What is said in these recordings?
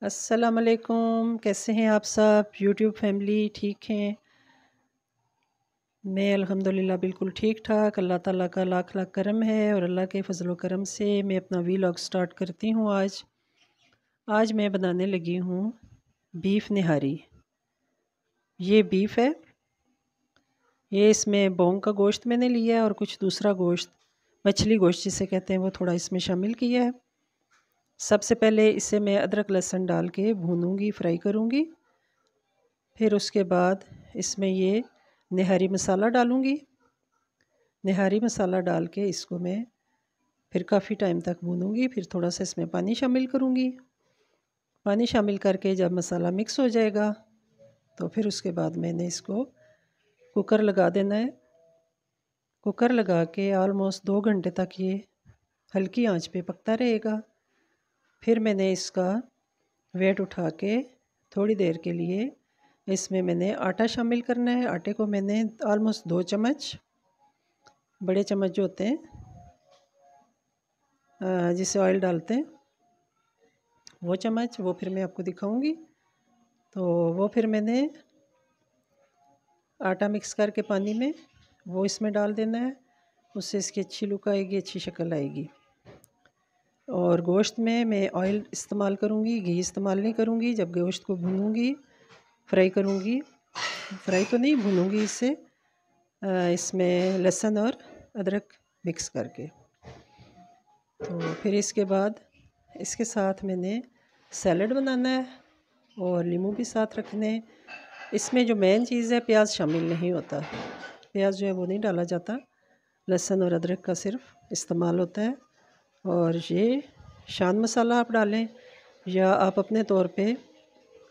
अस्सलाम वालेकुम। कैसे हैं आप सब? यूट्यूब फैमिली ठीक हैं? मैं अल्हम्दुलिल्लाह बिल्कुल ठीक ठाक। अल्लाह ताला का लाख लाख करम है और अल्लाह के फजल व करम से मैं अपना वीलॉग स्टार्ट करती हूँ। आज मैं बनाने लगी हूँ बीफ निहारी। ये बीफ है, ये इसमें बोंग का गोश्त मैंने लिया है और कुछ दूसरा गोश्त, मछली गोश्त जिसे कहते हैं, वो थोड़ा इसमें शामिल किया है। सबसे पहले इसे मैं अदरक लहसुन डाल के भूनूंगी, फ्राई करूँगी। फिर उसके बाद इसमें ये निहारी मसाला डालूँगी। निहारी मसाला डाल के इसको मैं फिर काफ़ी टाइम तक भूनूंगी। फिर थोड़ा सा इसमें पानी शामिल करूँगी। पानी शामिल करके जब मसाला मिक्स हो जाएगा तो फिर उसके बाद मैंने इसको कुकर लगा देना है। कुकर लगा के ऑलमोस्ट 2 घंटे तक ये हल्की आंच पे पकता रहेगा। फिर मैंने इसका वेट उठा के थोड़ी देर के लिए इसमें मैंने आटा शामिल करना है। आटे को मैंने ऑलमोस्ट 2 चम्मच, बड़े चम्मच जो होते हैं जिससे ऑयल डालते हैं, वो चम्मच, वो फिर मैं आपको दिखाऊंगी। तो वो फिर मैंने आटा मिक्स करके पानी में वो इसमें डाल देना है। उससे इसकी अच्छी लुक आएगी, अच्छी शक्ल आएगी। और गोश्त में मैं ऑयल इस्तेमाल करूँगी, घी इस्तेमाल नहीं करूँगी। जब गोश्त को भूनूंगी, फ्राई करूँगी, फ्राई तो नहीं भूनूंगी इससे, इसमें लहसुन और अदरक मिक्स करके। तो फिर इसके बाद इसके साथ मैंने सैलड बनाना है और नींबू भी साथ रखने। इसमें जो मेन चीज़ है, प्याज शामिल नहीं होता। प्याज जो है वो नहीं डाला जाता, लहसुन और अदरक का सिर्फ इस्तेमाल होता है। और ये शान मसाला आप डालें या आप अपने तौर पे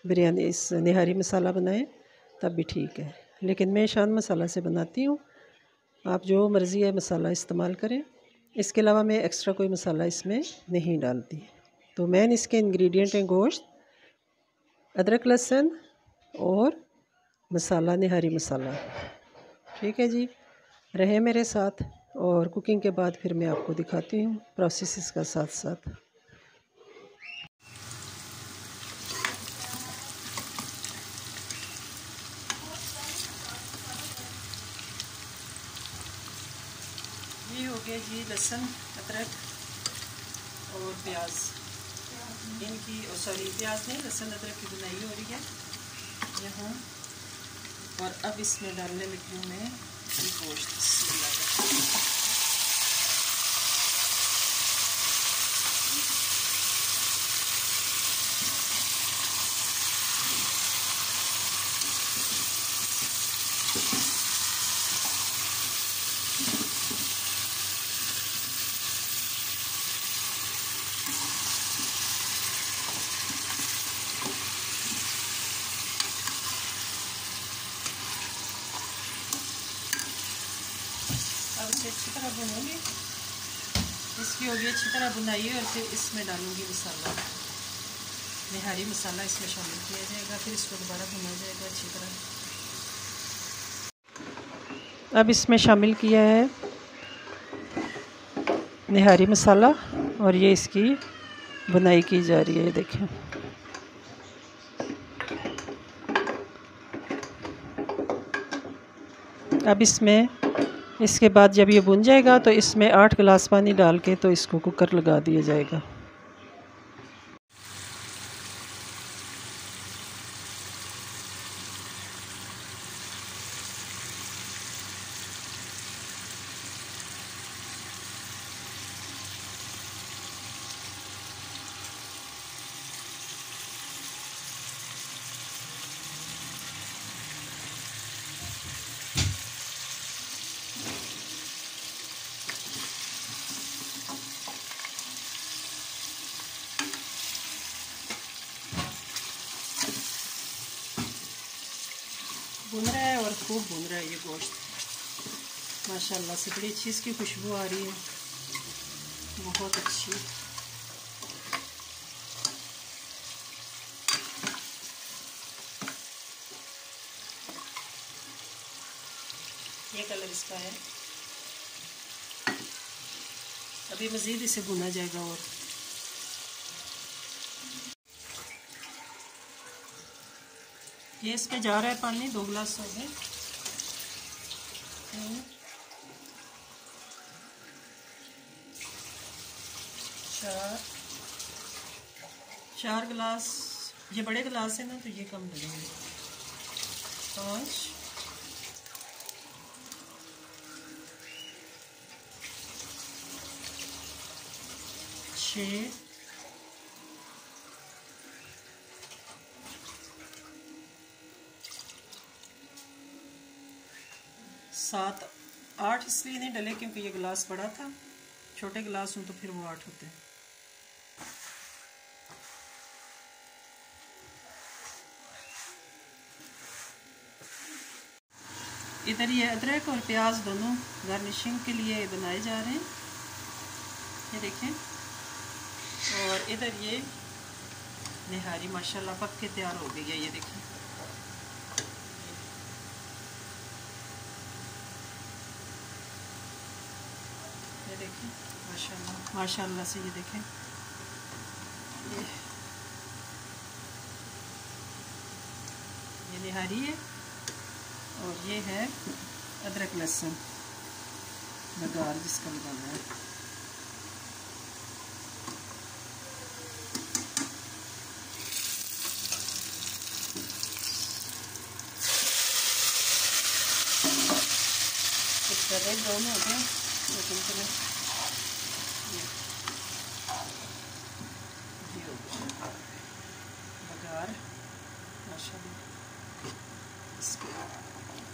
बिरयानी इस निहारी मसाला बनाएं तब भी ठीक है, लेकिन मैं शान मसाला से बनाती हूँ। आप जो मर्ज़ी है मसाला इस्तेमाल करें। इसके अलावा मैं एक्स्ट्रा कोई मसाला इसमें नहीं डालती। तो मेन इसके इंग्रेडिएंट हैं गोश्त, अदरक लहसुन और मसाला, निहारी मसाला। ठीक है जी, रहे मेरे साथ। और कुकिंग के बाद फिर मैं आपको दिखाती हूँ प्रोसेस इसका साथ साथ। ये हो गया जी लहसुन, अदरक और प्याज, इनकी प्याज नहीं, लहसुन अदरक की बुनाई हो रही है यहाँ। और अब इसमें डालने लगी हूँ मैं गोश्त। अब इसे अच्छी तरह भूनूंगी। इसकी होगी अच्छी तरह बुनाई और फिर इसमें डालूंगी मसाला, निहारी मसाला इसमें शामिल किया जाएगा। फिर इसको दोबारा भुना जाएगा अच्छी तरह। अब इसमें शामिल किया है निहारी मसाला और ये इसकी बुनाई की जा रही है, देखें। अब इसमें इसके बाद जब ये भुन जाएगा तो इसमें 8 गिलास पानी डाल के तो इसको कुकर लगा दिया जाएगा। भुन रहा है और खूब भुन रहा है ये गोश्त, माशाल्लाह से बड़ी अच्छी इसकी खुशबू आ रही है, बहुत अच्छी। ये कलर इसका है। अभी मज़ीद इसे भुना जाएगा। और ये इस पे जा रहा है पानी, 2 गिलास हो गए। 4 गिलास, ये बड़े गिलास है ना तो ये कम लगेंगे। 5 6 7 8 इसलिए नहीं डले क्योंकि ये गिलास बड़ा था, छोटे गिलास हों तो फिर वो 8 होते हैं। इधर ये अदरक और प्याज दोनों गार्निशिंग के लिए बनाए जा रहे हैं, ये देखें। और इधर ये निहारी माशाल्लाह पक के तैयार हो गई है, ये देखें। ये देखें माशाल्लाह माशाल्लाह से, ये देखें। ये निहारी है और ये है अदरक लहसुन बघार जिसका लगाना है। कुछ रेड ब्राउन हो गया लेकिन चलो ये हो गया बघार माशाल्लाह,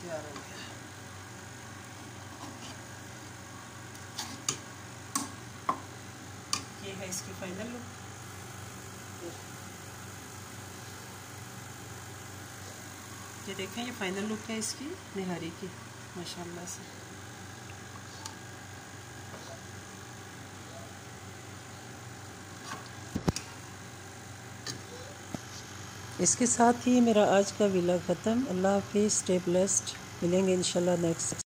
तैयार हो गया। ये है इसकी फाइनल लुक। ये देखें, ये फाइनल लुक है इसकी निहारी की माशाल्लाह से। इसके साथ ही मेरा आज का व्लॉग ख़त्म। अल्लाह हाफिज़, स्टे ब्लेस्ड। मिलेंगे इंशाल्लाह नेक्स्ट।